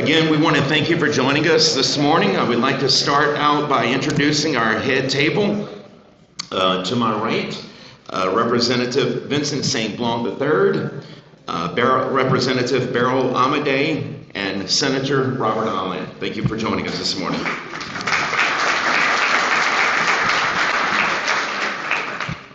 Again, we want to thank you for joining us this morning. I would like to start out by introducing our head table. To my right, Representative Vincent St. Blanc III, Representative Beryl Amedee, and Senator Robert Allen. Thank you for joining us this morning.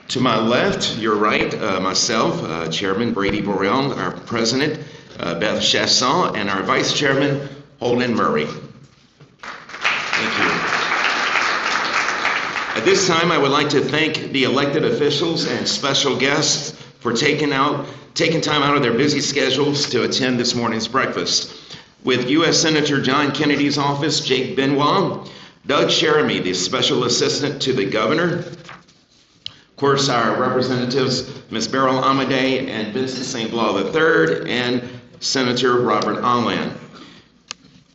To my left, your right, myself, Chairman Brady Borrell, our President, Beth Chasson, and our Vice Chairman, Holden Murray. Thank you. At this time, I would like to thank the elected officials and special guests for taking time out of their busy schedules to attend this morning's breakfast. With U.S. Senator John Kennedy's office, Jake Benoit, Doug Sheremy, the Special Assistant to the Governor, of course, our representatives, Ms. Beryl Amedee and Vincent St. Blanc III, and Senator Robert Allen.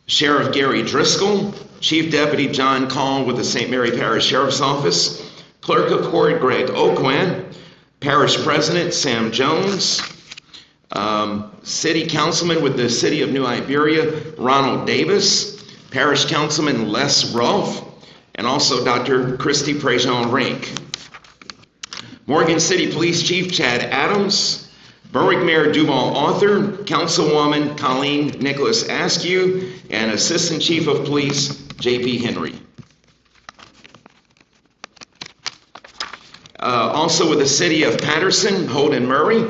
Sheriff Gary Driscoll, Chief Deputy John Call with the St. Mary Parish Sheriff's Office, Clerk of Court Greg Oquin, Parish President Sam Jones, City Councilman with the City of New Iberia Ronald Davis, Parish Councilman Les Rolfe, and also Dr. Christy Prejean Rink. Morgan City Police Chief Chad Adams, Berwick Mayor Duval Arthur, Councilwoman Colleen Nicholas Askew, and Assistant Chief of Police J.P. Henry. Also with the City of Patterson, Holden Murray.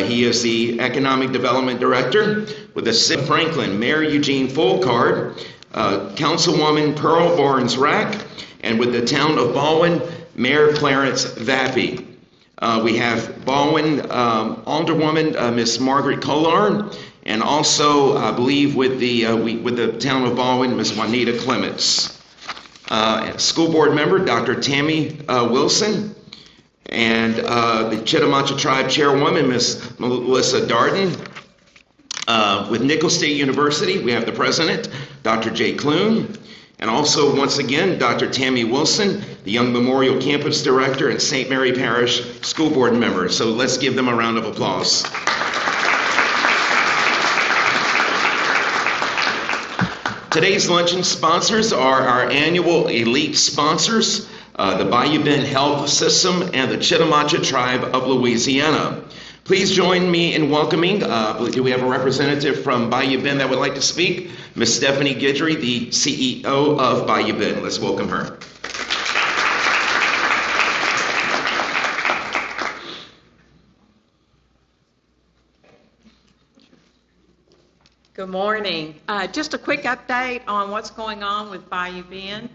He is the Economic Development Director. With the City of Franklin, Mayor Eugene Folkard, Councilwoman Pearl Barnes-Rack, and with the Town of Baldwin, Mayor Clarence Vappy. We have Baldwin Alderwoman Miss Margaret Kolar, and also I believe with the Town of Baldwin, Miss Juanita Clements. School Board member Dr. Tammy Wilson, and the Chitimacha Tribe Chairwoman Miss Melissa Darden. With Nicholls State University, we have the President, Dr. Jay Clune. And also, once again, Dr. Tammy Wilson, the Young Memorial Campus Director and St. Mary Parish School Board member. So let's give them a round of applause. Today's luncheon sponsors are our annual elite sponsors, the Bayou Bend Health System and the Chitimacha Tribe of Louisiana. Please join me in welcoming, do we have a representative from Bayou Bend that would like to speak? Ms. Stephanie Guidry, the CEO of Bayou Bend. Let's welcome her. Good morning. Just a quick update on what's going on with Bayou Bend.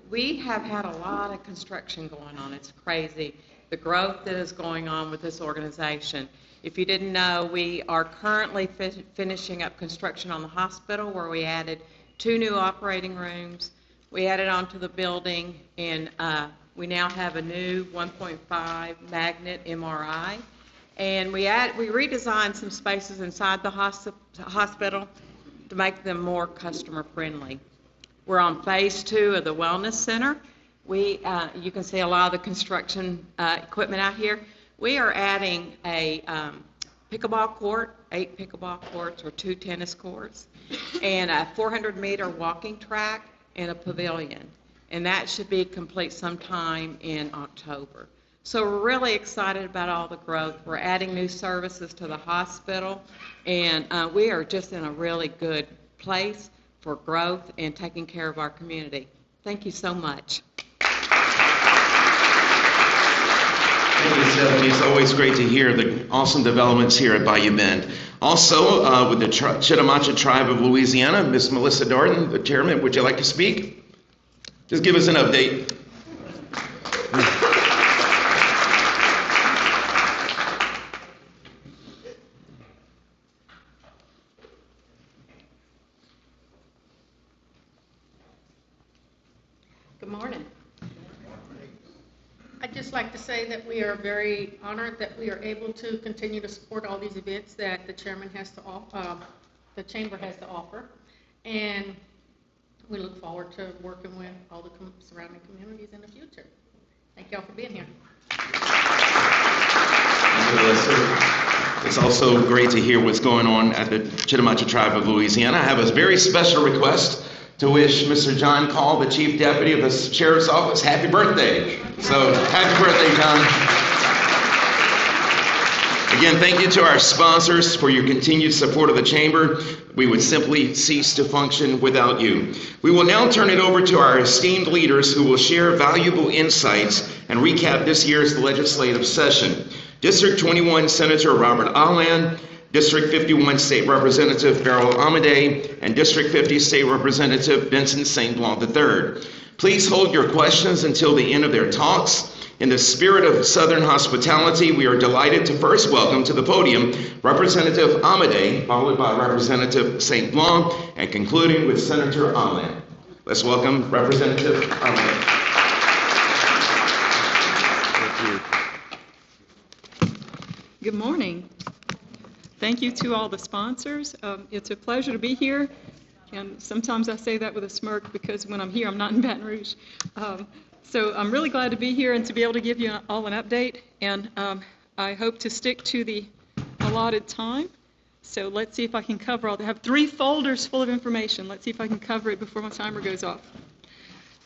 We have had a lot of construction going on. It's crazy, the growth that is going on with this organization. If you didn't know, we are currently finishing up construction on the hospital, where we added 2 new operating rooms. We added onto the building, and we now have a new 1.5 magnet MRI. And we redesigned some spaces inside the hospital to make them more customer friendly. We're on phase 2 of the Wellness Center. You can see a lot of the construction equipment out here. We are adding a pickleball court, 8 pickleball courts or 2 tennis courts, and a 400-meter walking track and a pavilion. And that should be complete sometime in October. So we're really excited about all the growth. We're adding new services to the hospital, and we are just in a really good place for growth and taking care of our community. Thank you so much. Thank you, Stephanie. It's always great to hear the awesome developments here at Bayou Bend. Also, with the Chitimacha Tribe of Louisiana, Ms. Melissa Darden, the chairman, would you like to speak? Just give us an update. Good morning. I'd just like to say that we are very honored that we are able to continue to support all these events that the chairman has to offer, the chamber has to offer, and we look forward to working with all the surrounding communities in the future. Thank y'all for being here. Thank you, Melissa. It's also great to hear what's going on at the Chitimacha Tribe of Louisiana. I have a very special request to wish Mr. John Call, the Chief Deputy of the Sheriff's Office, happy birthday. So, happy birthday, John. Again, thank you to our sponsors for your continued support of the Chamber. We would simply cease to function without you. We will now turn it over to our esteemed leaders who will share valuable insights and recap this year's legislative session. District 21 Senator Robert Allen, District 51 State Representative Beryl Amedee, and District 50 State Representative Vincent St. Blanc III. Please hold your questions until the end of their talks. In the spirit of Southern hospitality, we are delighted to first welcome to the podium Representative Amedee, followed by Representative St. Blanc, and concluding with Senator Allen. Let's welcome Representative Amedee. Good morning. Thank you to all the sponsors. It's a pleasure to be here, and sometimes I say that with a smirk because when I'm here, I'm not in Baton Rouge. So I'm really glad to be here and to be able to give you all an update, and I hope to stick to the allotted time. So let's see if I can cover all that. I have 3 folders full of information. Let's see if I can cover it before my timer goes off.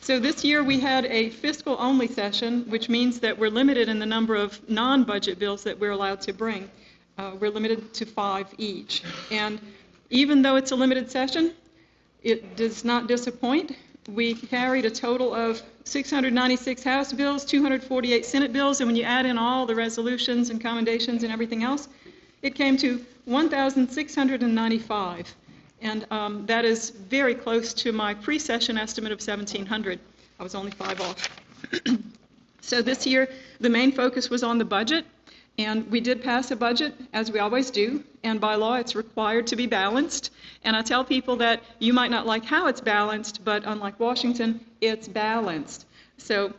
So this year we had a fiscal-only session, which means that we're limited in the number of non-budget bills that we're allowed to bring. We're limited to 5 each. And even though it's a limited session, it does not disappoint. We carried a total of 696 House bills, 248 Senate bills, and when you add in all the resolutions and commendations and everything else, it came to 1,695. And that is very close to my pre-session estimate of 1,700. I was only 5 off. So this year, the main focus was on the budget, and we did pass a budget, as we always do, and by law it's required to be balanced. And I tell people that you might not like how it's balanced, but unlike Washington, it's balanced. So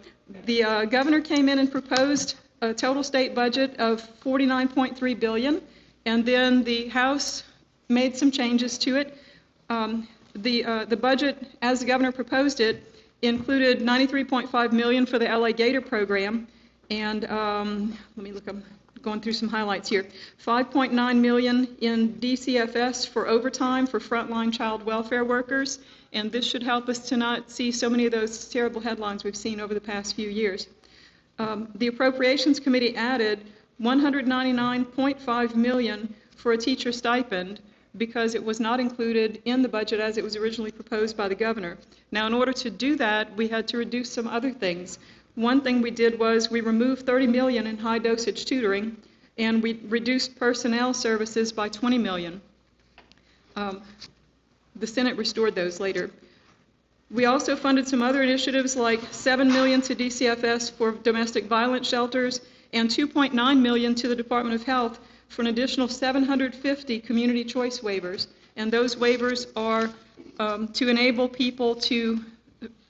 the governor came in and proposed a total state budget of $49.3 billion, and then the House made some changes to it. The budget, as the governor proposed it, included $93.5 million for the LA Gator program, and let me look, I'm going through some highlights here. $5.9 million in DCFS for overtime for frontline child welfare workers, and this should help us to not see so many of those terrible headlines we've seen over the past few years. The Appropriations Committee added $199.5 million for a teacher stipend because it was not included in the budget as it was originally proposed by the governor. Now, in order to do that, we had to reduce some other things. One thing we did was we removed $30 million in high-dosage tutoring, and we reduced personnel services by $20 million. The Senate restored those later. We also funded some other initiatives like $7 million to DCFS for domestic violence shelters and $2.9 million to the Department of Health for an additional 750 community choice waivers. And those waivers are to enable people to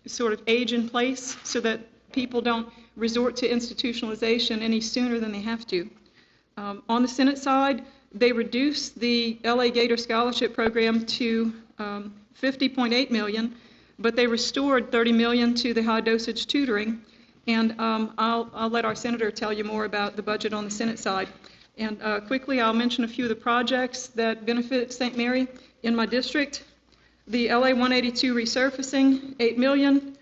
sort of age in place so that people don't resort to institutionalization any sooner than they have to. On the Senate side, they reduced the LA Gator Scholarship Program to $50.8 million, but they restored $30 million to the high-dosage tutoring. And I'll let our senator tell you more about the budget on the Senate side. And quickly, I'll mention a few of the projects that benefit St. Mary in my district. The LA 182 resurfacing, $8 million.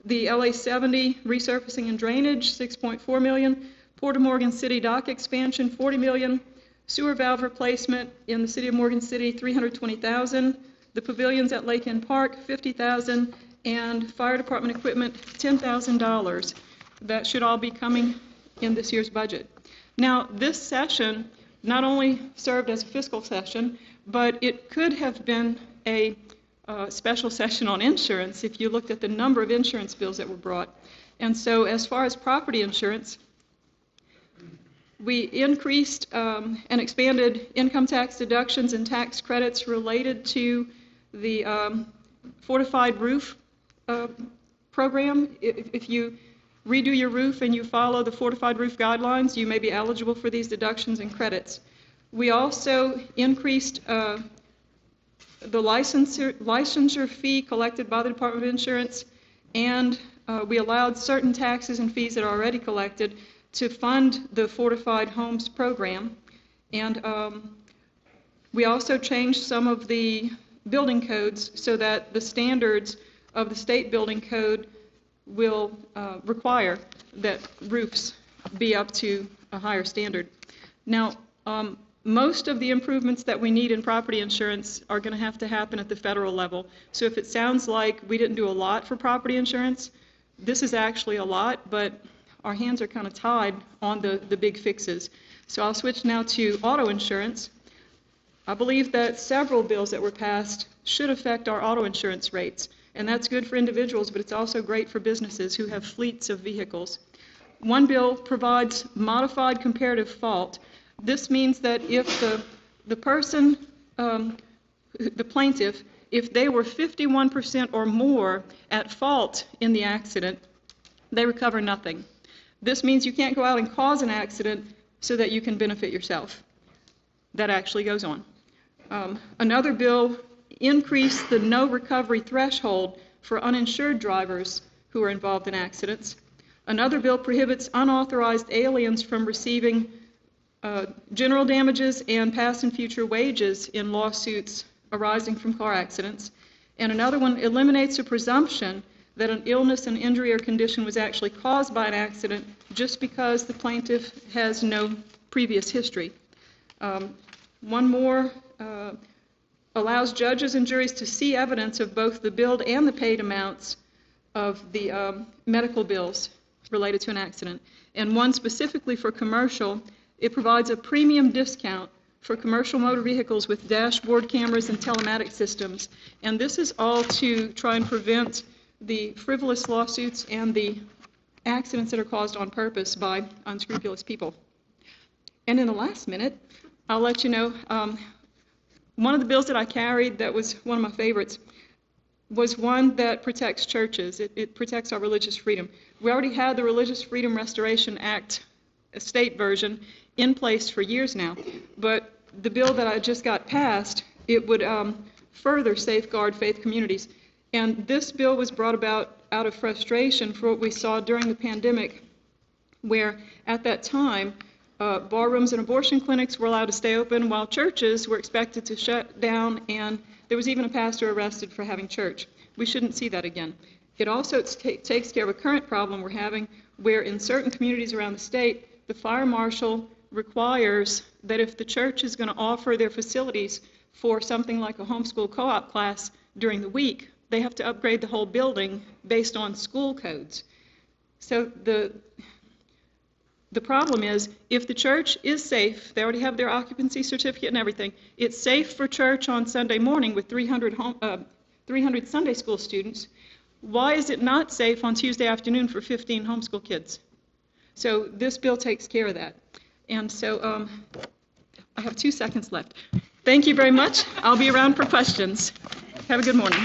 The LA 70 resurfacing and drainage, $6.4 million. Port of Morgan City dock expansion, $40 million. Sewer valve replacement in the city of Morgan City, $320,000. The pavilions at Lake End Park, $50,000. And fire department equipment, $10,000. That should all be coming in this year's budget. Now, this session not only served as a fiscal session, but it could have been a special session on insurance if you looked at the number of insurance bills that were brought. And so as far as property insurance, we increased and expanded income tax deductions and tax credits related to the fortified roof program. If you redo your roof and you follow the fortified roof guidelines, you may be eligible for these deductions and credits. We also increased the licensure fee collected by the Department of Insurance, and we allowed certain taxes and fees that are already collected to fund the Fortified Homes program. And we also changed some of the building codes so that the standards of the state building code will require that roofs be up to a higher standard. Now, most of the improvements that we need in property insurance are going to have to happen at the federal level. So if it sounds like we didn't do a lot for property insurance, this is actually a lot, but our hands are kind of tied on the big fixes. So I'll switch now to auto insurance. I believe that several bills that were passed should affect our auto insurance rates, and that's good for individuals, but it's also great for businesses who have fleets of vehicles. One bill provides modified comparative fault. This means that if the person, the plaintiff, if they were 51% or more at fault in the accident, they recover nothing. This means you can't go out and cause an accident so that you can benefit yourself. That actually goes on. Another bill increased the no recovery threshold for uninsured drivers who are involved in accidents. Another bill prohibits unauthorized aliens from receiving general damages and past and future wages in lawsuits arising from car accidents. And another one eliminates a presumption that an illness, an injury, or condition was actually caused by an accident just because the plaintiff has no previous history. One more allows judges and juries to see evidence of both the billed and the paid amounts of the medical bills related to an accident. And one specifically for commercial, it provides a premium discount for commercial motor vehicles with dashboard cameras and telematic systems. And this is all to try and prevent the frivolous lawsuits and the accidents that are caused on purpose by unscrupulous people. And in the last minute, I'll let you know, one of the bills that I carried that was one of my favorites was one that protects churches. It protects our religious freedom. We already had the Religious Freedom Restoration Act, a state version, in place for years now. But the bill that I just got passed, it would further safeguard faith communities. And this bill was brought about out of frustration for what we saw during the pandemic, where at that time, barrooms and abortion clinics were allowed to stay open while churches were expected to shut down, and there was even a pastor arrested for having church. We shouldn't see that again. It also takes care of a current problem we're having where in certain communities around the state, the fire marshal requires that if the church is going to offer their facilities for something like a homeschool co-op class during the week, they have to upgrade the whole building based on school codes. So the problem is, if the church is safe, they already have their occupancy certificate and everything, it's safe for church on Sunday morning with 300 Sunday school students, why is it not safe on Tuesday afternoon for 15 homeschool kids? So this bill takes care of that. And so I have 2 seconds left. Thank you very much. I'll be around for questions. Have a good morning.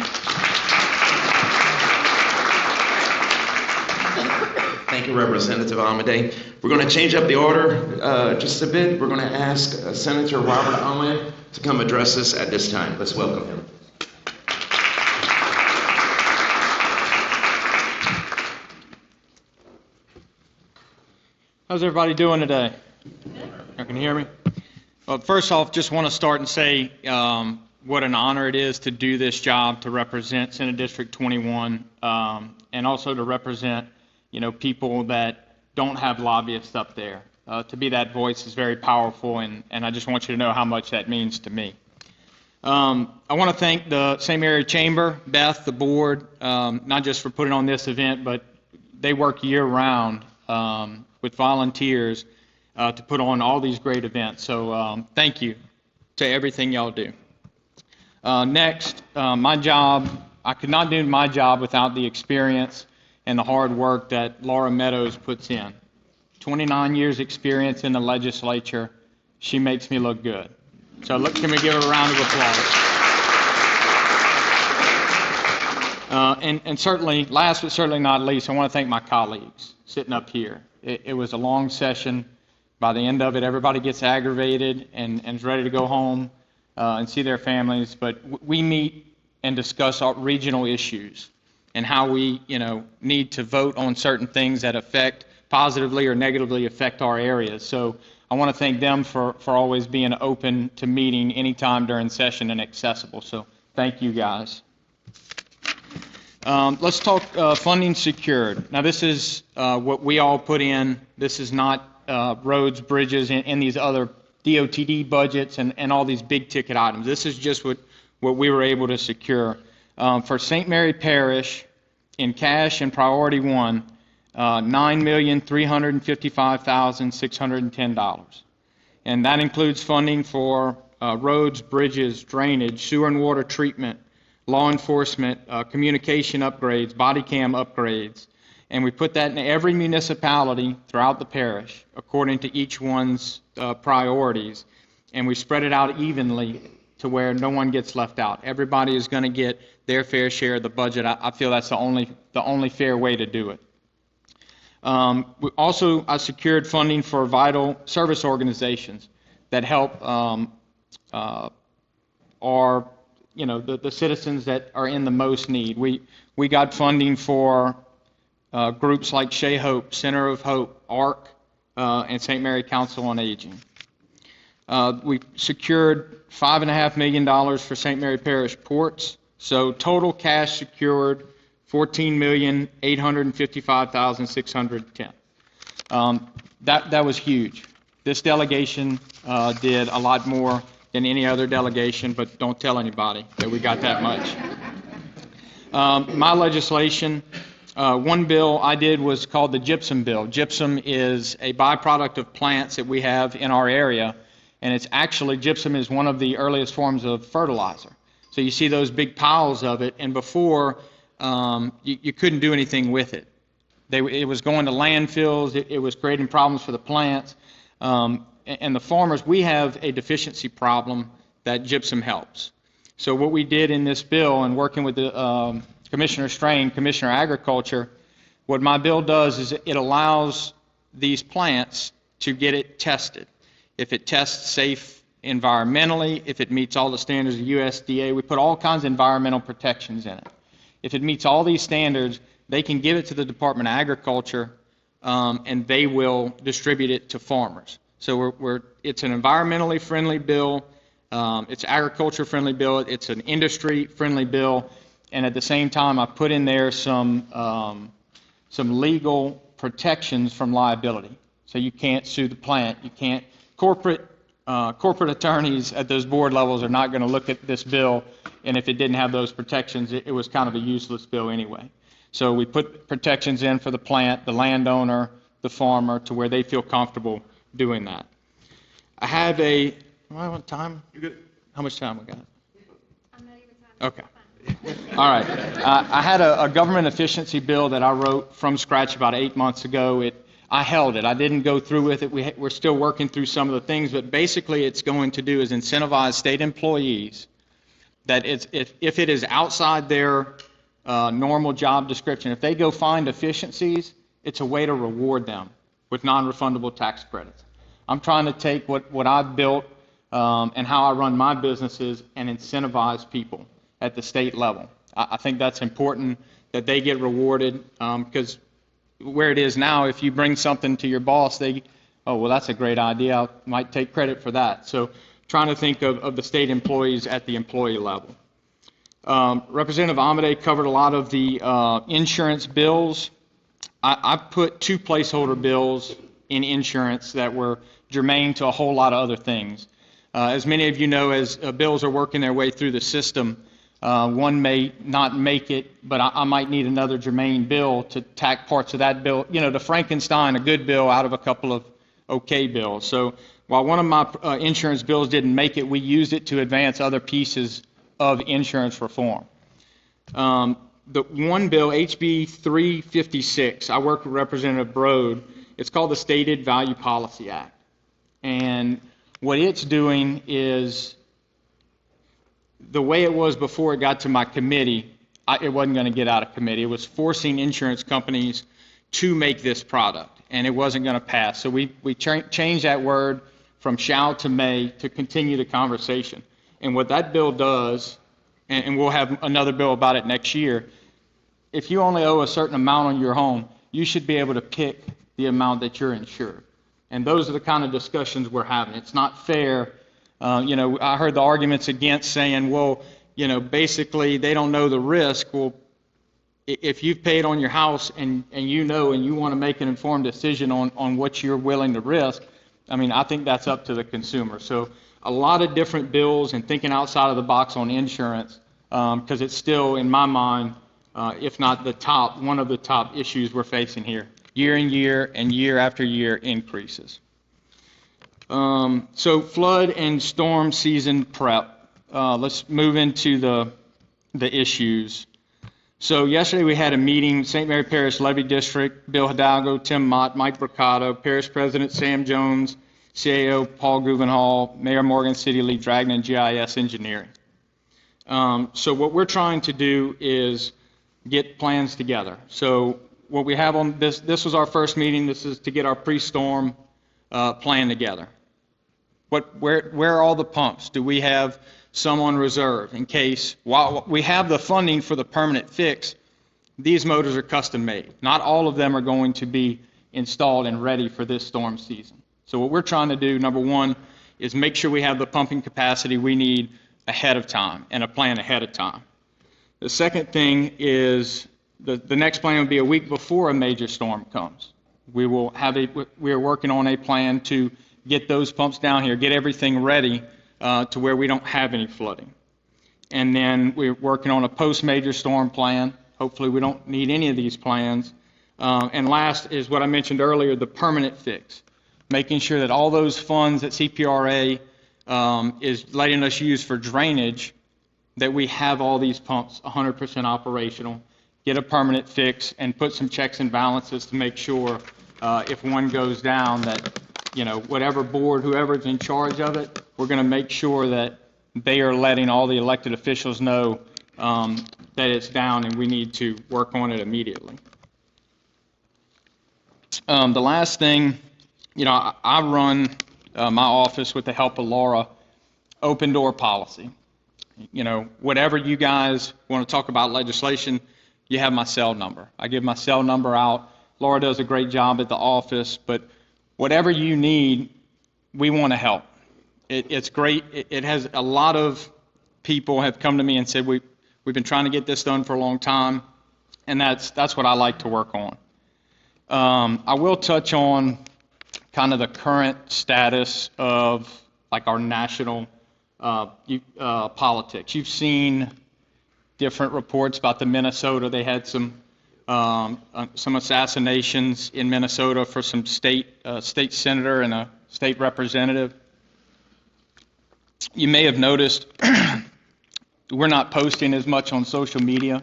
Thank you, Representative Amedee. We're going to change up the order just a bit. We're going to ask Senator Robert Ahmed to come address us at this time. Let's welcome him. How's everybody doing today? You can hear me? Well, first off, just want to start and say what an honor it is to do this job, to represent Senate District 21, and also to represent, people that don't have lobbyists up there. To be that voice is very powerful, and I just want you to know how much that means to me. I want to thank the St. Mary Chamber, Beth, the board, not just for putting on this event, but they work year-round with volunteers to put on all these great events. So thank you to everything y'all do. Next, my job, I could not do my job without the experience and the hard work that Laura Meadows puts in. 29 years experience in the legislature. She makes me look good. So can we give her a round of applause? And certainly, last but certainly not least, I want to thank my colleagues sitting up here. It was a long session. By the end of it, everybody gets aggravated and is ready to go home and see their families. But we meet and discuss our regional issues and how we, need to vote on certain things that affect positively or negatively affect our areas. So I want to thank them for always being open to meeting anytime during session and accessible. So thank you guys. Let's talk funding secured. Now this is what we all put in. This is not roads, bridges, and these other DOTD budgets and all these big ticket items. This is just what we were able to secure. For St. Mary Parish, in cash and priority one, $9,355,610. And that includes funding for roads, bridges, drainage, sewer and water treatment, law enforcement, communication upgrades, body cam upgrades. And we put that in every municipality throughout the parish according to each one's priorities. And we spread it out evenly to where no one gets left out. Everybody is going to get their fair share of the budget. I feel that's the only fair way to do it. I secured funding for vital service organizations that help the citizens that are in the most need. We got funding for groups like Shea Hope, Center of Hope, ARC, and St. Mary Council on Aging. We secured $5.5 million for St. Mary Parish ports, so total cash secured $14,855,610. That was huge. This delegation did a lot more than any other delegation, but don't tell anybody that we got that much. My legislation, one bill I did was called the gypsum bill. Gypsum is a byproduct of plants that we have in our area, and it's actually, gypsum is one of the earliest forms of fertilizer. So you see those big piles of it, and before, you couldn't do anything with it. It was going to landfills, it was creating problems for the plants, and the farmers, we have a deficiency problem that gypsum helps. So what we did in this bill, and working with the Commissioner Strain, Commissioner of Agriculture, what my bill does is it allows these plants to get it tested. If it tests safe environmentally, if it meets all the standards of USDA, we put all kinds of environmental protections in it. If it meets all these standards, they can give it to the Department of Agriculture, and they will distribute it to farmers. So it's an environmentally friendly bill, it's an agriculture friendly bill, it's an industry friendly bill, and at the same time I put in there some legal protections from liability. So you can't sue the plant, you can't, corporate attorneys at those board levels are not going to look at this bill, and if it didn't have those protections, it was kind of a useless bill anyway. So we put protections in for the plant, the landowner, the farmer, to where they feel comfortable doing that. I have a, am I on time? You're good. How much time we got? I'm not even time. Okay. All right. I had a government efficiency bill that I wrote from scratch about 8 months ago. I held it. I didn't go through with it. We're still working through some of the things, but basically it's going to do is incentivize state employees that if it is outside their normal job description, if they go find efficiencies, it's a way to reward them with non-refundable tax credits. I'm trying to take what I've built and how I run my businesses and incentivize people at the state level. I think that's important that they get rewarded because where it is now, if you bring something to your boss, oh, well, that's a great idea. I might take credit for that. So trying to think of the state employees at the employee level. Representative Amade covered a lot of the insurance bills. I put 2 placeholder bills in insurance that were germane to a whole lot of other things. As many of you know, as bills are working their way through the system, one may not make it, but I might need another germane bill to tack parts of that bill, to Frankenstein a good bill out of a couple of okay bills. So while one of my insurance bills didn't make it, we used it to advance other pieces of insurance reform. The one bill, HB 356, I work with Representative Broad. It's called the Stated Value Policy Act. And what it's doing is, the way it was before it got to my committee, it wasn't going to get out of committee. It was forcing insurance companies to make this product, and it wasn't going to pass. So we changed that word from shall to may to continue the conversation. And what that bill does, and we'll have another bill about it next year, if you only owe a certain amount on your home, you should be able to pick the amount that you're insured. And those are the kind of discussions we're having. It's not fair. I heard the arguments against saying, well, basically they don't know the risk. Well, if you've paid on your house and you want to make an informed decision on what you're willing to risk, I think that's up to the consumer. So a lot of different bills and thinking outside of the box on insurance, because it's still, in my mind, if not one of the top issues we're facing here. Year in year and year after year increases. So flood and storm season prep. Let's move into the issues. So yesterday we had a meeting, St. Mary Parish Levy District, Bill Hidalgo, Tim Mott, Mike Bricado, Parish President Sam Jones, CAO Paul Guggenhall, Mayor Morgan City Lee Dragnon, and GIS Engineering. So what we're trying to do is get plans together. So what we have on this was our first meeting. This is to get our pre-storm plan together. Where are all the pumps? Do we have some on reserve in case, while we have the funding for the permanent fix, these motors are custom made. Not all of them are going to be installed and ready for this storm season. So what we're trying to do, number one, is make sure we have the pumping capacity we need ahead of time and a plan ahead of time. The second thing is the next plan would be a week before a major storm comes. We are working on a plan to get those pumps down here, get everything ready to where we don't have any flooding. And then we're working on a post-major storm plan. Hopefully we don't need any of these plans. And last is what I mentioned earlier, the permanent fix, making sure that all those funds that CPRA is letting us use for drainage, that we have all these pumps 100% operational, get a permanent fix, and put some checks and balances to make sure if one goes down that, whatever board, whoever's in charge of it, we're going to make sure that they are letting all the elected officials know that it's down and we need to work on it immediately. The last thing, I run my office with the help of Laura, open door policy. Whatever you guys want to talk about legislation, you have my cell number. I give my cell number out. Laura does a great job at the office, but whatever you need, we want to help. It's great. It has a lot of people have come to me and said we've been trying to get this done for a long time, and that's what I like to work on. I will touch on kind of the current status of like our national politics. You've seen different reports about the Minnesota. They had some assassinations in Minnesota for some state senator and a state representative. You may have noticed we're not posting as much on social media.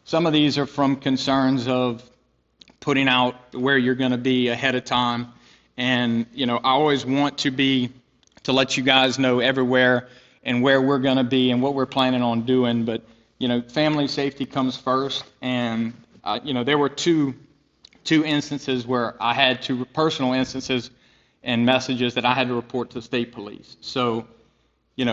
Some of these are from concerns of putting out where you're going to be ahead of time. And, I always want to let you guys know everywhere and where we're going to be and what we're planning on doing. But, family safety comes first. And, there were two instances where I had personal instances and messages that I had to report to state police. So, we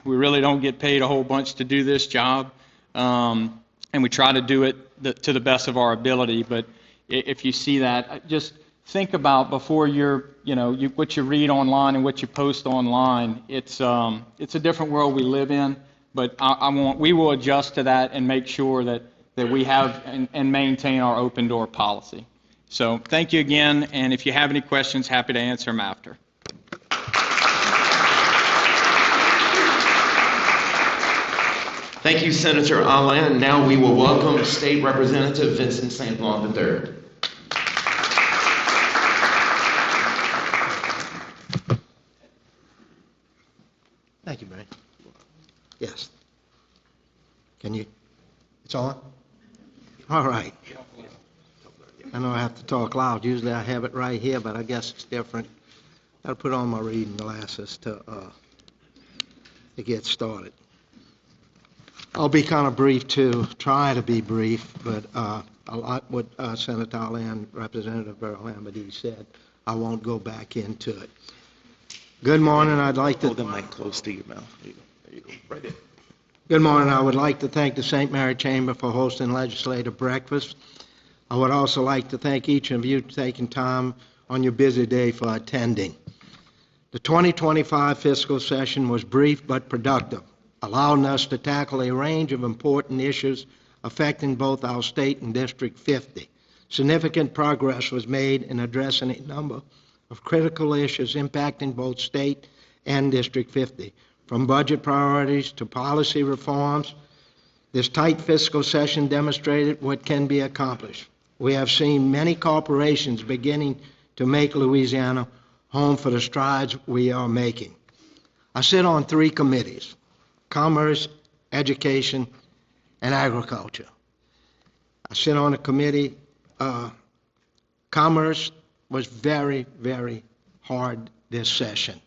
really don't get paid a whole bunch to do this job. And we try to do it to the best of our ability. But if you see that, just think about before what you read online and what you post online. It's a different world we live in, but we will adjust to that and make sure that we have and maintain our open door policy. So thank you again, and if you have any questions, happy to answer them after. Thank you, Senator Allen. Now we will welcome State Representative Vincent St. Blanc III. Thank you, Barry. Yes. It's on? All right. I know I have to talk loud. Usually I have it right here, but I guess it's different. I'll put on my reading glasses to get started. I'll be kind of brief too, try to be brief, but a lot what Senator Allen, Representative Berlamidi said, I won't go back into it. Good morning. I'd like to... Hold the mic close to your mouth. There you go. Right there. Good morning. I would like to thank the St. Mary Chamber for hosting legislative breakfast. I would also like to thank each of you for taking time on your busy day for attending. The 2025 fiscal session was brief but productive, allowing us to tackle a range of important issues affecting both our state and District 50. Significant progress was made in addressing a number of critical issues impacting both state and District 50, from budget priorities to policy reforms. This tight fiscal session demonstrated what can be accomplished. We have seen many corporations beginning to make Louisiana home for the strides we are making. I sit on 3 committees: Commerce, Education, and Agriculture. I sit on a committee, Commerce was very, very hard this session.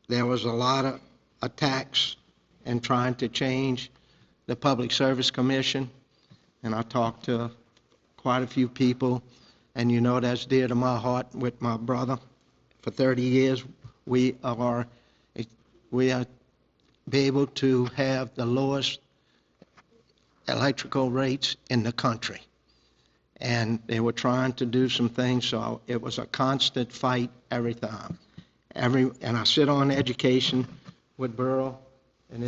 There was a lot of attacks and trying to change the Public Service Commission, and I talked to quite a few people, and you know that's dear to my heart with my brother. For 30 years, we are be able to have the lowest electrical rates in the country. And they were trying to do some things, so it was a constant fight every time. And I sit on Education with Burl, and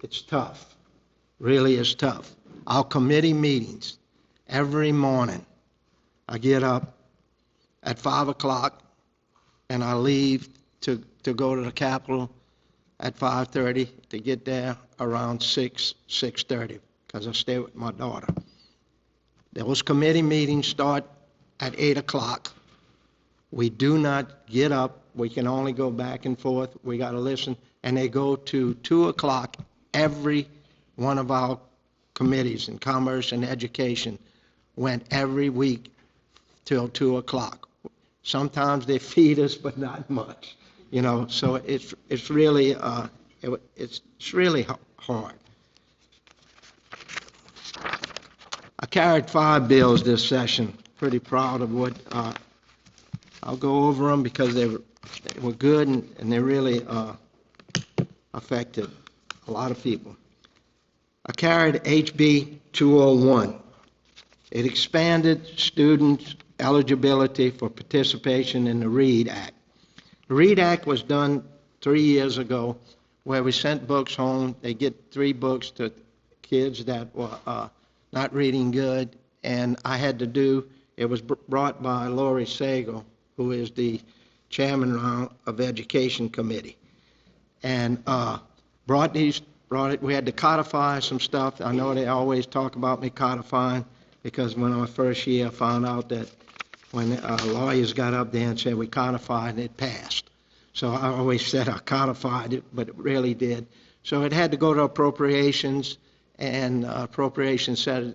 it's tough. Really is tough. Our committee meetings, every morning, I get up at 5 o'clock, and I leave to go to the Capitol at 5:30 to get there around 6:30, because I stay with my daughter. Those committee meetings start at 8 o'clock. We do not get up. We can only go back and forth. We got to listen. And they go to 2 o'clock. Every one of our committees in Commerce and Education went every week till 2 o'clock. Sometimes they feed us, but not much. You know, so it's really hard. I carried 5 bills this session. Pretty proud of what. I'll go over them because they were good and they really affected a lot of people. I carried HB 201. It expanded students' eligibility for participation in the READ Act. The READ Act was done 3 years ago, where we sent books home. They get 3 books to kids that were not reading good, and I had to do, it was brought by Lori Sagal, who is the chairman of Education Committee, and brought it, we had to codify some stuff. I know they always talk about me codifying, because when my first year I found out that when lawyers got up there and said we codified and it passed. So I always said I codified it, but it really did. So it had to go to appropriations, and appropriations said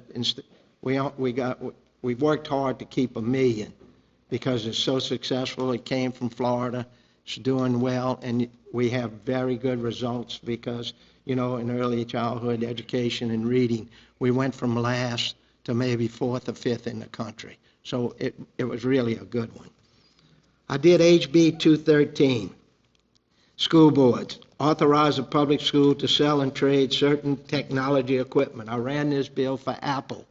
we've worked hard to keep $1 million because it's so successful. It came from Florida. It's doing well, and we have very good results because, you know, in early childhood education and reading, we went from last to maybe 4th or 5th in the country. So it was really a good one. I did HB 213, school boards, authorize a public school to sell and trade certain technology equipment. I ran this bill for Apple.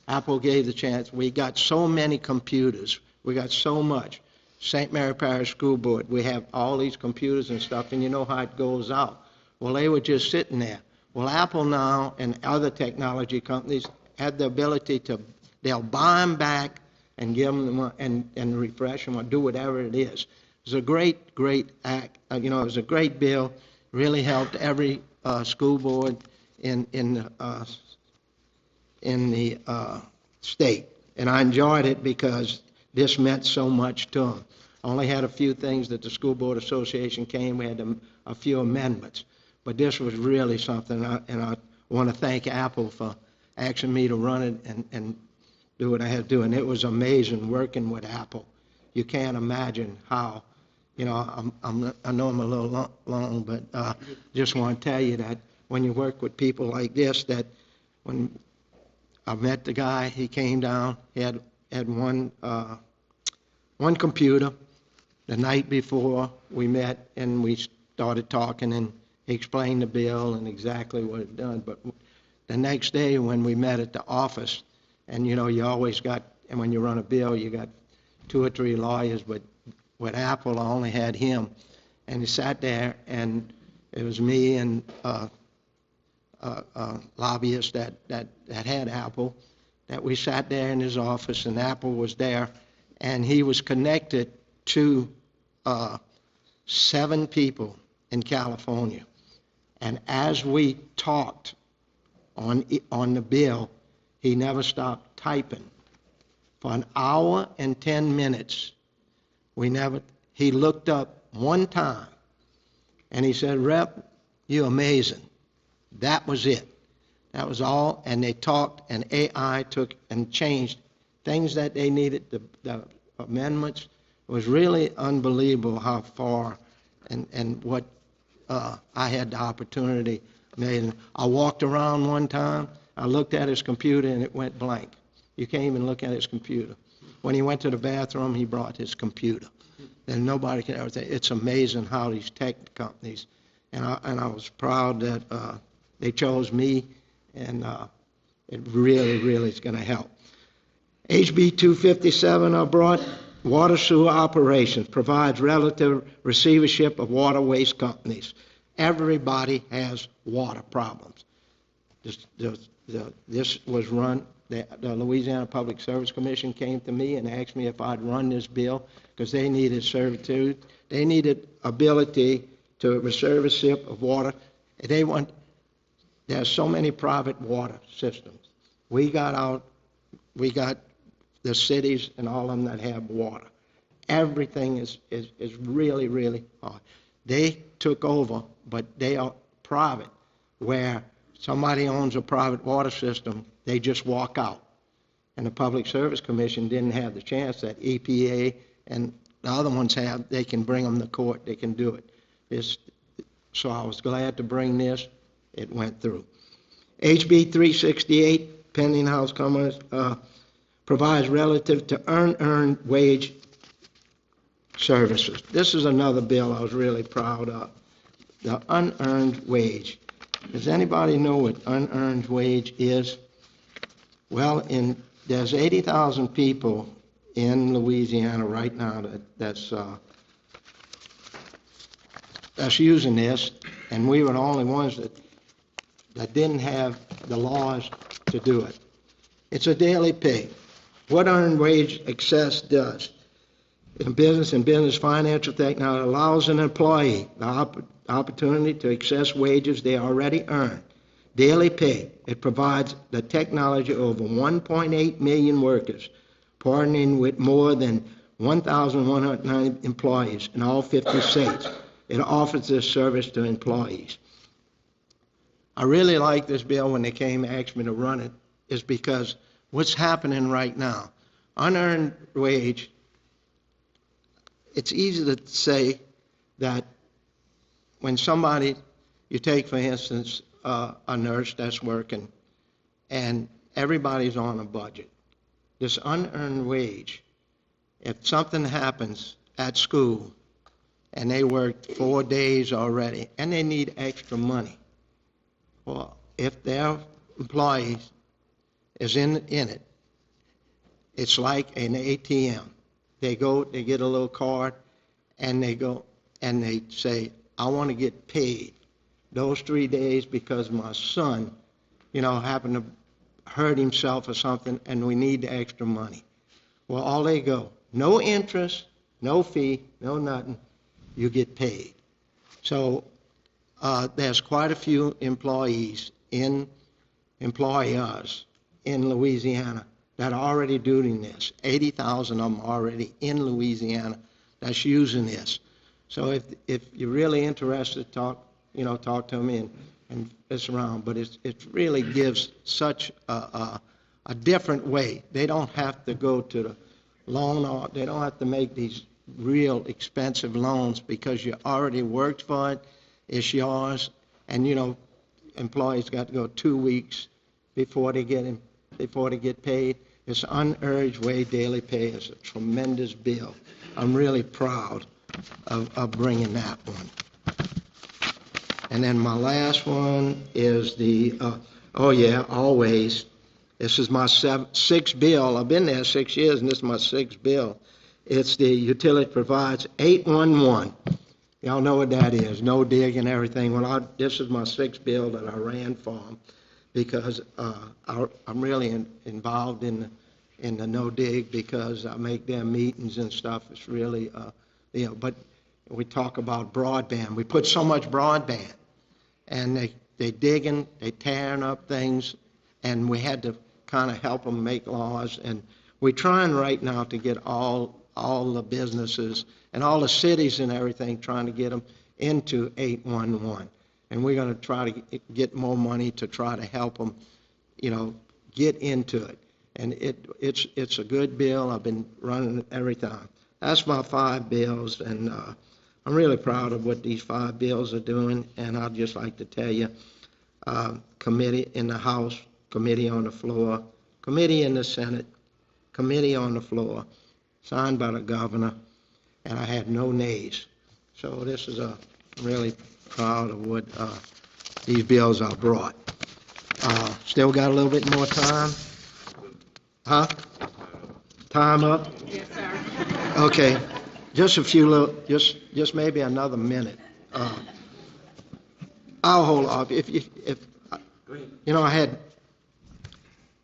Apple gave the chance. We got so many computers. We got so much. St. Mary Parish School Board, we have all these computers and stuff, and you know how it goes out. Well, they were just sitting there. Well, Apple now and other technology companies have the ability to, they'll buy them back and give them and refresh them or do whatever it is. It was a great act. It was a great bill. Really helped every school board in the state, and I enjoyed it because this meant so much to them. I only had a few things that the School Board Association came. We had a few amendments, but this was really something. And I want to thank Apple for asking me to run it and do what I had to do. And it was amazing working with Apple. You can't imagine how. I know I'm a little long, but just want to tell you that when you work with people like this, that when I met the guy, he came down, he had one computer. The night before we met and we started talking, and he explained the bill and exactly what it done. But the next day when we met at the office, and you always got, and when you run a bill, you got 2 or 3 lawyers, but with Apple, I only had him. And he sat there, and it was me and lobbyists that had Apple, that we sat there in his office, and Apple was there, and he was connected to 7 people in California. And as we talked on the bill, he never stopped typing. For an hour and 10 minutes, he looked up one time, and he said, "Rep, you're amazing." That was it. That was all, and they talked, and AI took and changed things that they needed, the amendments. It was really unbelievable how far and what I had the opportunity. I walked around one time, I looked at his computer, and it went blank. You can't even look at his computer. When he went to the bathroom, he brought his computer. And nobody can ever say, it's amazing how these tech companies, and I was proud that they chose me, and it really, really is going to help. HB 257 I brought, water sewer operations, provides relative receivership of water waste companies. Everybody has water problems. This was run, the Louisiana Public Service Commission came to me and asked me if I'd run this bill because they needed servitude. They needed ability to receivership of water. There's so many private water systems. We got the cities and all of them that have water. Everything is really, really hard. They took over, but they are private, where somebody owns a private water system, they just walk out. And the Public Service Commission didn't have the chance that EPA and the other ones have. They can bring them to court. They can do it. So I was glad to bring this. It went through. HB 368, pending House comments, provides relative to earned wage services. This is another bill I was really proud of. The unearned wage. Does anybody know what unearned wage is? Well, there's 80,000 people in Louisiana right now that's using this, and we were the only ones that didn't have the laws to do it. It's a daily pay. What earned wage access does in business and business financial technology allows an employee the opportunity to access wages they already earn. Daily pay. It provides the technology over 1.8 million workers, partnering with more than 1,190 employees in all 50 states. It offers this service to employees. I really like this bill when they came and asked me to run it, is because what's happening right now, unearned wage, it's easy to say that when somebody, you take, for instance, a nurse that's working, and everybody's on a budget. This unearned wage, if something happens at school, and they worked 4 days already, and they need extra money, well, if their employee is in it, it's like an ATM. They go, they get a little card, and they go, and they say, I want to get paid those 3 days because my son, happened to hurt himself or something, and we need the extra money. Well, all they go, no interest, no fee, no nothing, you get paid. So there's quite a few employers in Louisiana that are already doing this. 80,000 of them already in Louisiana that's using this. So if you're really interested, talk to me and it's around. But it really gives such a different way. They don't have to go to the loan, they don't have to make these real expensive loans because you already worked for it. It's yours, and employees got to go 2 weeks before they get paid. It's unearned wage daily pay. It's a tremendous bill. I'm really proud of bringing that one. And then my last one is the always. This is my sixth bill. I've been there 6 years, and this is my sixth bill. It's the utility provides 811. Y'all know what that is, no dig and everything. This is my sixth bill that I ran for 'em because I'm really involved in the no dig because I make their meetings and stuff. It's really, but we talk about broadband. We put so much broadband, and they digging, they tearing up things, and we had to kind of help them make laws. And we're trying right now to get all the businesses and all the cities and everything, trying to get them into 811. And we're going to try to get more money to try to help them, get into it. And it's a good bill. I've been running it every time. That's my 5 bills, and I'm really proud of what these 5 bills are doing. And I'd just like to tell you, committee in the House, committee on the floor, committee in the Senate, committee on the floor, signed by the governor, and I had no nays. So this is I'm really proud of what these bills I brought. Still got a little bit more time? Huh? Time up? Yes, sir. Okay, just a few little, just maybe another minute. I'll hold off. If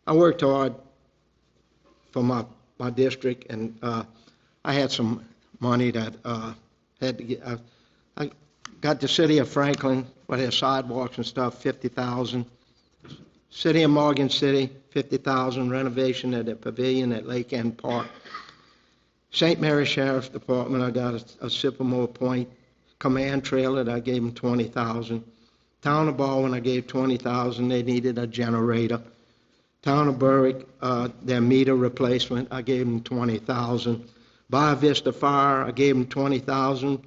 I worked hard for my district, and I had some money that had to get. I got the city of Franklin for their sidewalks and stuff, $50,000. City of Morgan City, $50,000 renovation of the pavilion at Lake End Park. St. Mary Sheriff's Department, I got a Sycamore Point command trailer that I gave them $20,000. Town of Baldwin, I gave $20,000. They needed a generator. Town of Berwick, their meter replacement, I gave them $20,000. Bayou Vista Fire, I gave them $20,000.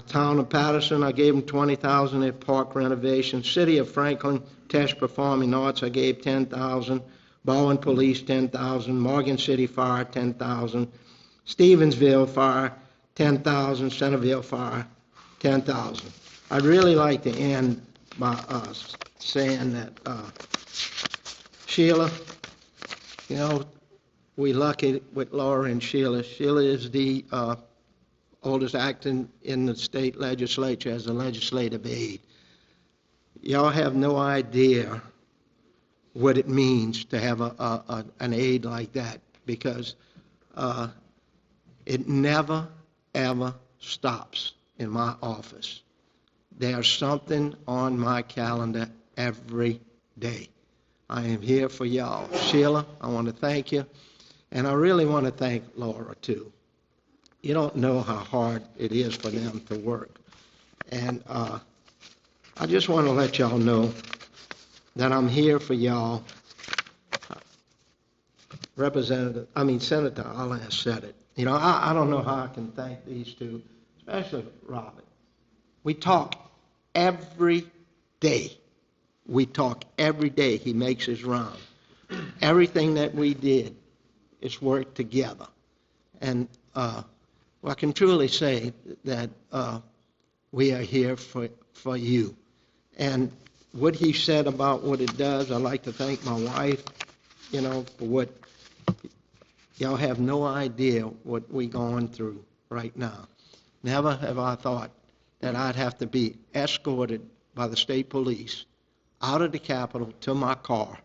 Town of Patterson, I gave them $20,000 at park renovation. City of Franklin, Tesh Performing Arts, I gave $10,000. Baldwin Police, $10,000. Morgan City Fire, $10,000. Stevensville Fire, $10,000. Centerville Fire, $10,000. I'd really like to end by saying that Sheila, we lucky with Laura and Sheila. Sheila is the oldest acting in the state legislature as a legislative aide. Y'all have no idea what it means to have an aide like that, because it never, ever stops in my office. There's something on my calendar every day. I am here for y'all. Sheila, I want to thank you, and I really want to thank Laura, too. You don't know how hard it is for them to work. And I just want to let y'all know that I'm here for y'all. Senator Allen said it. I don't know how I can thank these two, especially Robert. We talk every day. We talk every day. He makes his round. Everything that we did is worked together. And I can truly say that we are here for you. And what he said about what it does, I'd like to thank my wife, for what y'all have no idea what we're going through right now. Never have I thought that I'd have to be escorted by the state police out of the Capitol to my car,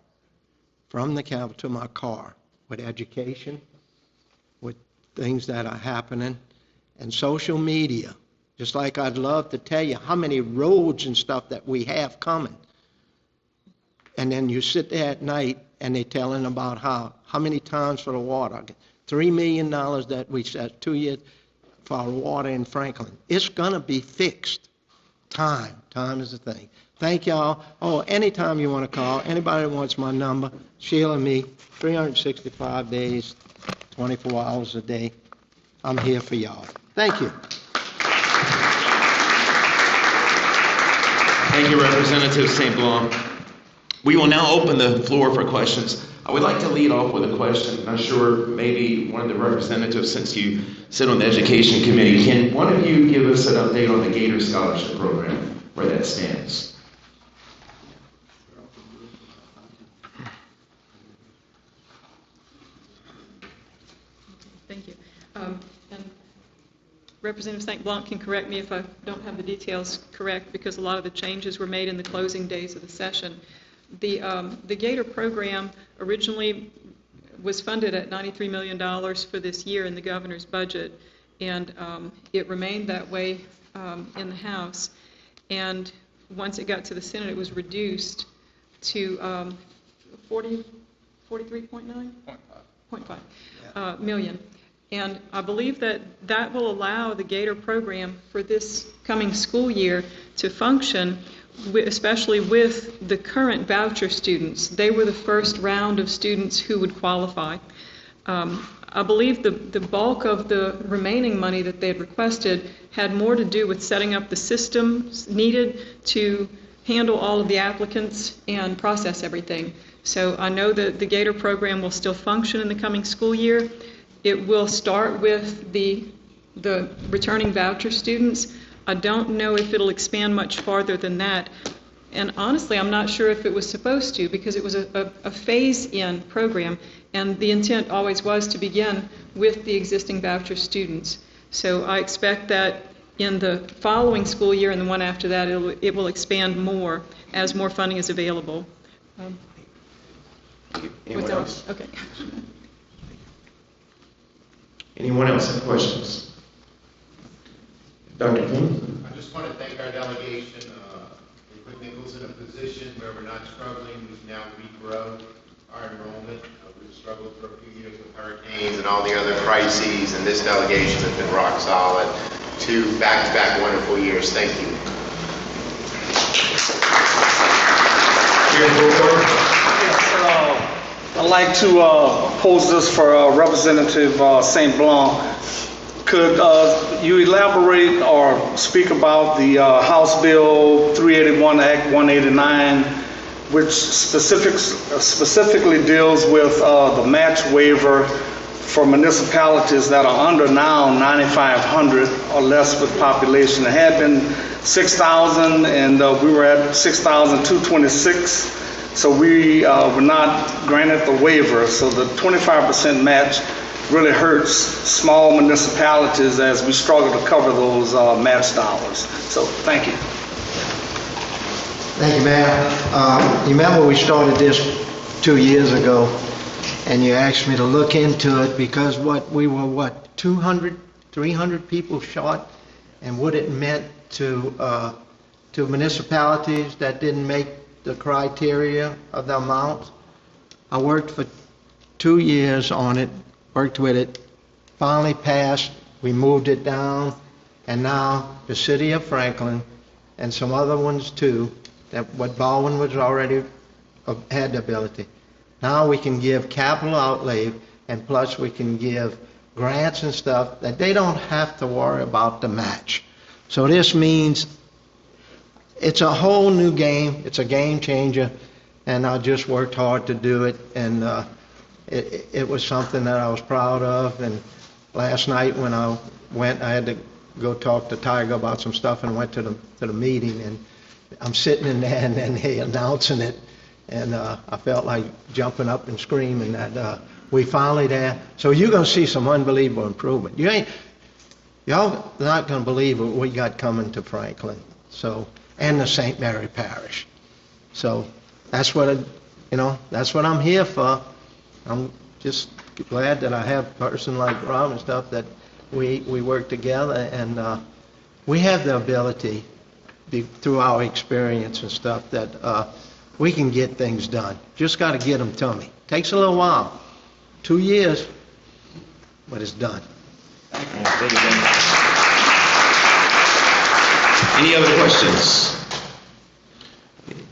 from the Capitol to my car, with education, with things that are happening, and social media. Just like I'd love to tell you how many roads and stuff that we have coming. And then you sit there at night and they're telling about how many times for the water. $3 million that we said 2 years for our water in Franklin. It's going to be fixed. Time is the thing. Thank y'all. Oh, anytime you want to call, anybody that wants my number, Sheila and me, 365 days, 24 hours a day. I'm here for y'all. Thank you. Thank you, Representative St. Blanc. We will now open the floor for questions. I would like to lead off with a question. I'm not sure, maybe one of the representatives, since you sit on the Education Committee, can one of you give us an update on the Gator Scholarship Program, where that stands? Thank you. And Representative St. Blanc can correct me if I don't have the details correct, because a lot of the changes were made in the closing days of the session. The Gator program originally was funded at $93 million for this year in the governor's budget, and it remained that way in the House. And once it got to the Senate, it was reduced to 43.9 million. And I believe that that will allow the Gator program for this coming school year to function, especially with the current voucher students. They were the first round of students who would qualify. I believe the bulk of the remaining money that they had requested had more to do with setting up the systems needed to handle all of the applicants and process everything. So I know that the Gator program will still function in the coming school year. It will start with the returning voucher students. I don't know if it'll expand much farther than that. And honestly, I'm not sure if it was supposed to, because it was a phase-in program, and the intent always was to begin with the existing voucher students. So I expect that in the following school year and the one after that, it will expand more as more funding is available. Anyone else? Okay. Anyone else have questions? Dr. King? I just want to thank our delegation. We put Nichols in a position where we're not struggling. We've now regrown our enrollment. We've struggled for a few years with hurricanes and all the other crises, and this delegation has been rock solid. 2 back-to-back wonderful years. Thank you. I'd like to pose this for Representative St. Blanc. Could you elaborate or speak about the House Bill 381 Act 189, which specifically deals with the match waiver for municipalities that are under now 9,500 or less with population? It had been 6,000, and we were at 6,226. So we were not granted the waiver. So the 25% match really hurts small municipalities as we struggle to cover those match dollars. So thank you. Thank you, Mayor. You remember we started this 2 years ago, and you asked me to look into it because we were 200, 300 people short, and what it meant to municipalities that didn't make the criteria of the amount. I worked for 2 years on it, worked with it, finally passed, we moved it down, and now the city of Franklin and some other ones too, that what Baldwin was already had the ability. Now we can give capital outlay, and plus we can give grants and stuff that they don't have to worry about the match. So this means it's a whole new game. It's a game changer, and I just worked hard to do it, and it was something that I was proud of. And last night when I went, I had to go talk to Tiger about some stuff, and went to the meeting, and I'm sitting in there, and then they announcing it, and I felt like jumping up and screaming that we finally there. So you're going to see some unbelievable improvement. Y'all not going to believe what we got coming to Franklin. So. And the St. Mary Parish. So that's what that's what I'm here for. I'm just glad that I have a person like Rob and stuff that we work together, and we have the ability through our experience and stuff that we can get things done. Just got to get them to me. Takes a little while, 2 years, but it's done. Any other questions?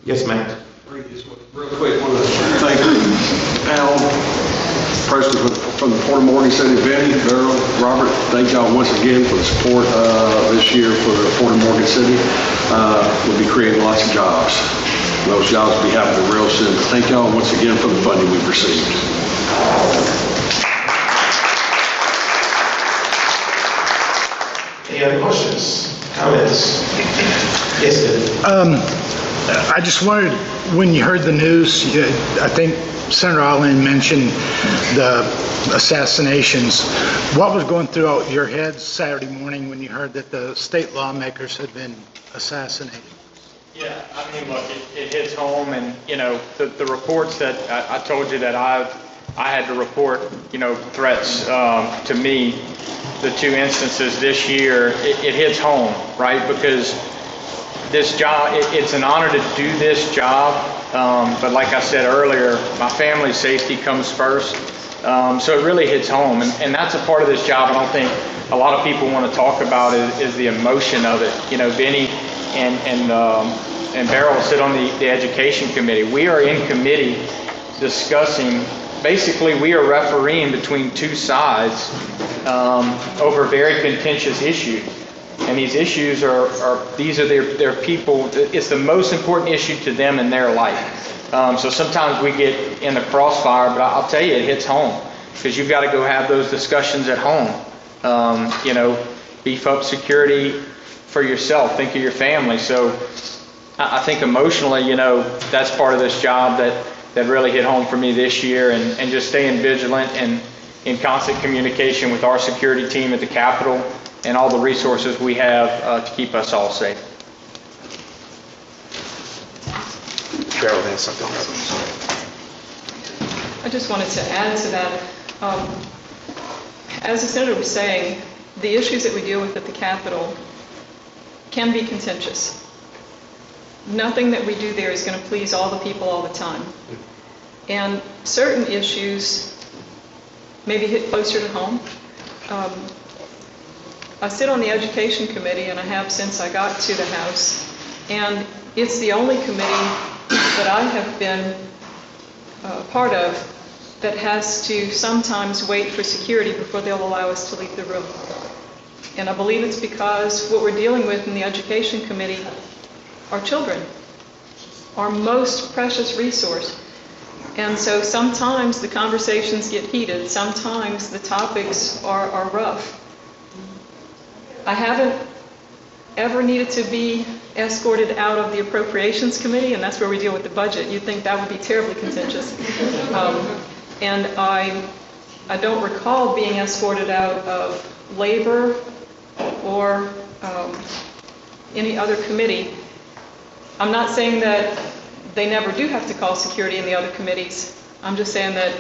Yes, Matt. Real quick, I want to thank the panel, President from the Port of Morgan City, Benny, Beryl, Robert. Thank y'all once again for the support this year for the Port of Morgan City. We'll be creating lots of jobs. Those jobs will be happening real soon. But thank y'all once again for the funding we've received. Any other questions, comments? Yes, David. I just wondered, when you heard the news, I think Senator Allen mentioned the assassinations. What was going through your heads Saturday morning when you heard that the state lawmakers had been assassinated? Yeah, I mean, look, it hits home, and, you know, the reports that I told you that I had to report, you know, threats to me, the 2 instances this year, it hits home, right? Because this job, it's an honor to do this job, but like I said earlier, my family's safety comes first. So it really hits home, and that's a part of this job I don't think a lot of people want to talk about is the emotion of it. You know, Benny and Beryl sit on the education committee. We are in committee discussing, basically we are refereeing between 2 sides over very contentious issues. And these issues are their people, it's the most important issue to them in their life. So sometimes we get in the crossfire, but I'll tell you, it hits home because you've got to go have those discussions at home. You know, beef up security for yourself, think of your family. So I think emotionally, you know, that's part of this job that really hit home for me this year, and just staying vigilant and in constant communication with our security team at the Capitol and all the resources we have to keep us all safe. Cheryl has something. I just wanted to add to that. As the Senator was saying, the issues that we deal with at the Capitol can be contentious. Nothing that we do there is going to please all the people all the time. And certain issues maybe hit closer to home. I sit on the Education Committee, and I have since I got to the House, and it's the only committee that I have been part of that has to sometimes wait for security before they'll allow us to leave the room. And I believe it's because what we're dealing with in the Education Committee are children, our most precious resource. And so sometimes the conversations get heated, sometimes the topics are rough. I haven't ever needed to be escorted out of the Appropriations Committee, and that's where we deal with the budget. You'd think that would be terribly contentious. And I don't recall being escorted out of Labor or any other committee. I'm not saying that they never do have to call security in the other committees. I'm just saying that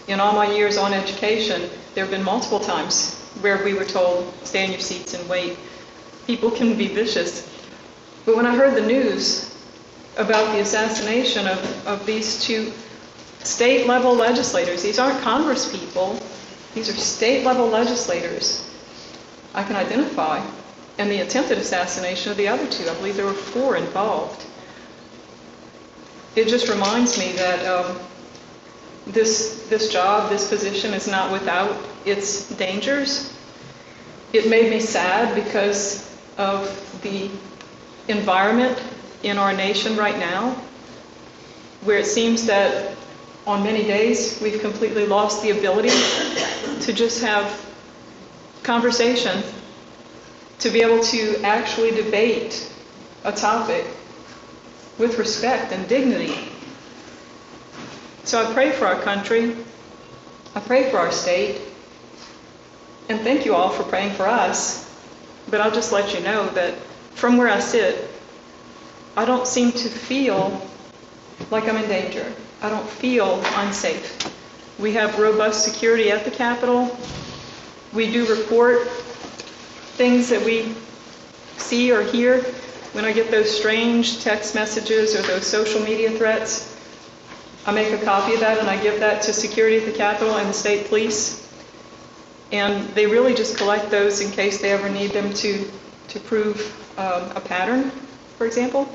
in all my years on education, there have been multiple times where we were told, stay in your seats and wait. People can be vicious. But when I heard the news about the assassination of these 2 state-level legislators, these aren't Congress people, these are state-level legislators I can identify, and the attempted assassination of the other 2, I believe there were 4 involved. It just reminds me that this job, this position is not without its dangers. It made me sad because of the environment in our nation right now, where it seems that on many days we've completely lost the ability to just have conversation, to be able to actually debate a topic with respect and dignity. So I pray for our country, I pray for our state, and thank you all for praying for us. But I'll just let you know that from where I sit, I don't seem to feel like I'm in danger. I don't feel unsafe. We have robust security at the Capitol. We do report things that we see or hear. When I get those strange text messages or those social media threats, I make a copy of that and I give that to security at the Capitol and the state police. And they really just collect those in case they ever need them to prove a pattern, for example.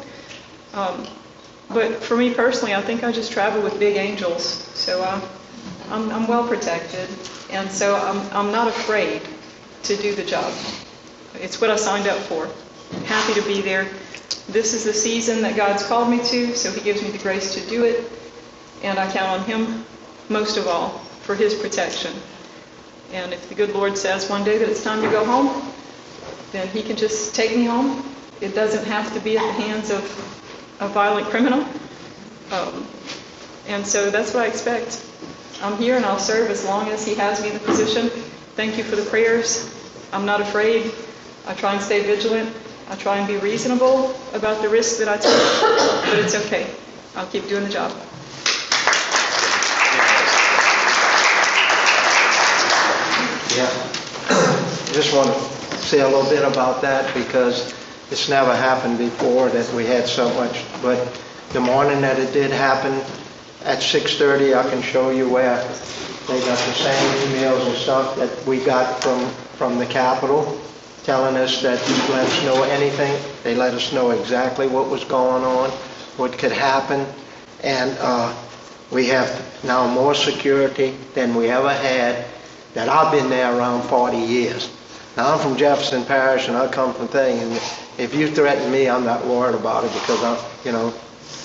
But for me personally, I think I just travel with big angels. So I'm well protected. And so I'm not afraid to do the job. It's what I signed up for. I'm happy to be there. This is the season that God's called me to, so He gives me the grace to do it. And I count on Him most of all for His protection. And if the good Lord says one day that it's time to go home, then He can just take me home. It doesn't have to be at the hands of a violent criminal. And so that's what I expect. I'm here and I'll serve as long as he has me in the position. Thank you for the prayers. I'm not afraid. I try and stay vigilant. I try and be reasonable about the risks that I take, but it's okay. I'll keep doing the job. Yeah. Just want to say a little bit about that because it's never happened before that we had so much. But the morning that it did happen, at 6:30, I can show you where they got the same emails and stuff that we got from the Capitol, telling us that let us know anything. They let us know exactly what was going on, what could happen, and we have now more security than we ever had. That I've been there around 40 years. Now I'm from Jefferson Parish and I come from thing, and if you threaten me, I'm not worried about it because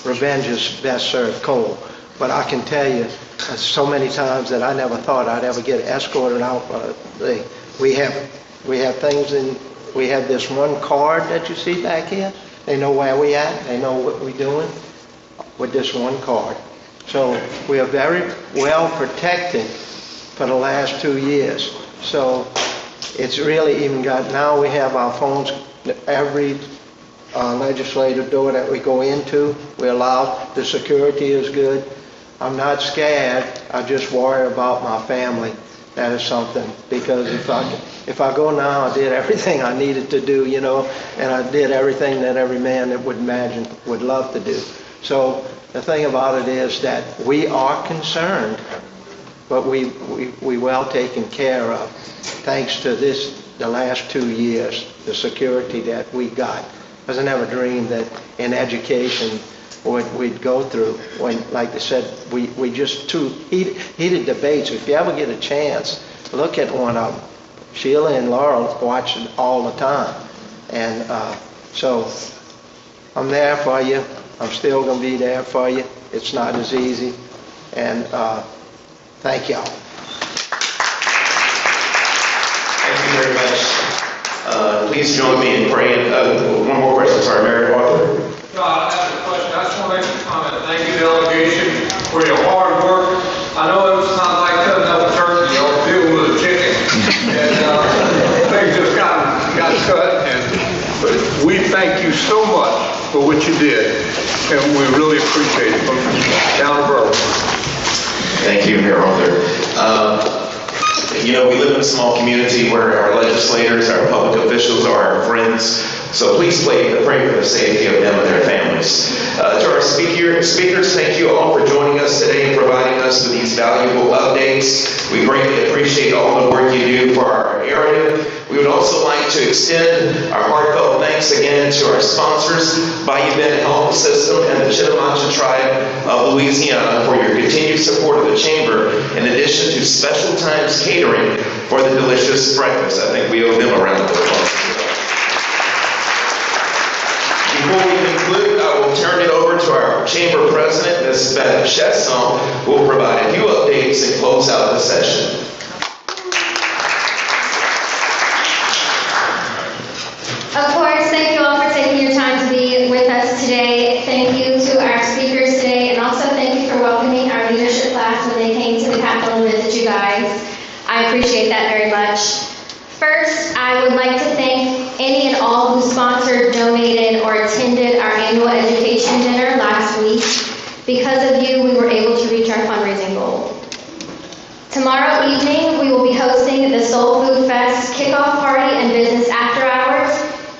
revenge is best served cold. But I can tell you so many times that I never thought I'd ever get escorted out. We have things in. We have this one card that you see back here. They know where we at. They know what we're doing with this one card. So we are very well protected for the last 2 years. So it's really even got, now we have our phones, every legislative door that we go into, we allow, the security is good. I'm not scared, I just worry about my family. That is something, because if I go now, I did everything I needed to do, and I did everything that every man that would imagine would love to do. So the thing about it is that we are concerned, but we well taken care of, thanks to the last 2 years, the security that we got. Because I never dreamed that in education what we'd go through when, like they said, we just two heated debates. If you ever get a chance, look at one of them. Sheila and Laurel watch it all the time. And so I'm there for you. I'm still going to be there for you. It's not as easy. And thank y'all. Thank you very much. Please join me in praying. One more question. Sorry, Mary Arthur. No, I have a question. I just want to make a comment. Thank you, delegation, for your hard work. I know it was not like cutting up a turkey or dealing with a chicken. And things just got cut. But we thank you so much for what you did. And we really appreciate it from down the road. Thank you, Mayor Arthur. We live in a small community where our legislators, our public officials are our friends. So please pray for the safety of them and their families. To our speakers, thank you all for joining us today and providing us with these valuable updates. We greatly appreciate all the work you do for our area. We would also like to extend our heartfelt thanks again to our sponsors, Bayou Bend Health System and the Chitimacha Tribe of Louisiana for your continued support of the Chamber, in addition to Special Times Catering for the delicious breakfast. I think we owe them a round of applause. Before we conclude, I will turn it over to our Chamber President, Ms. Beth Chesson, who will provide a few updates and close out the session. Of course, thank you all for taking your time to be with us today. Thank you to our speakers today, and also thank you for welcoming our leadership class when they came to the Capitol and visit you guys. I appreciate that very much. First, I would like to thank any and all who sponsored, donated, or attended our annual education dinner last week. Because of you, we were able to reach our fundraising goal. Tomorrow evening, we will be hosting the Soul Food Fest kickoff party and business after hours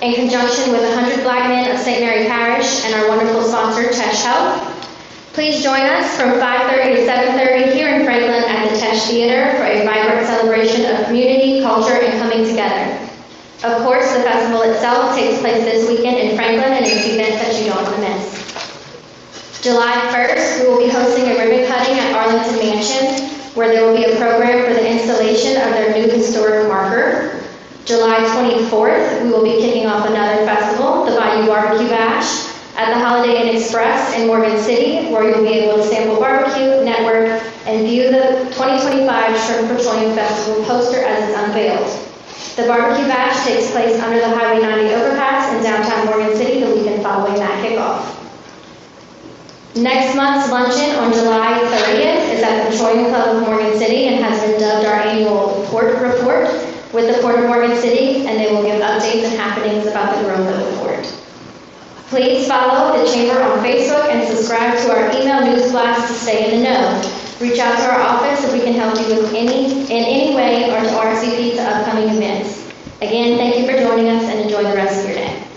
in conjunction with 100 Black Men of St. Mary Parish and our wonderful sponsor, Tesh Health. Please join us from 5:30 to 7:30 here in Franklin at the Tesh Theater for a vibrant celebration of community, culture, and coming together. Of course, the festival itself takes place this weekend in Franklin, and it's an event that you don't want to miss. July 1st, we will be hosting a ribbon cutting at Arlington Mansion, where there will be a program for the installation of their new historic marker. July 24th, we will be kicking off another festival, the Bayou Barbecue Bash, at the Holiday Inn Express in Morgan City, where you'll be able to sample barbecue, network, and view the 2025 Shrimp Petroleum Festival poster as it's unveiled. The Barbecue Bash takes place under the Highway 90 overpass in downtown Morgan City the weekend following that kickoff. Next month's luncheon on July 30th is at the Petroleum Club of Morgan City and has been dubbed our annual report with the Port of Morgan City, and they will give updates and happenings about the growth of the port. Please follow the Chamber on Facebook and subscribe to our email news blast to stay in the know. Reach out to our office if we can help you with in any way or to RSVP to upcoming events. Again, thank you for joining us and enjoy the rest of your day.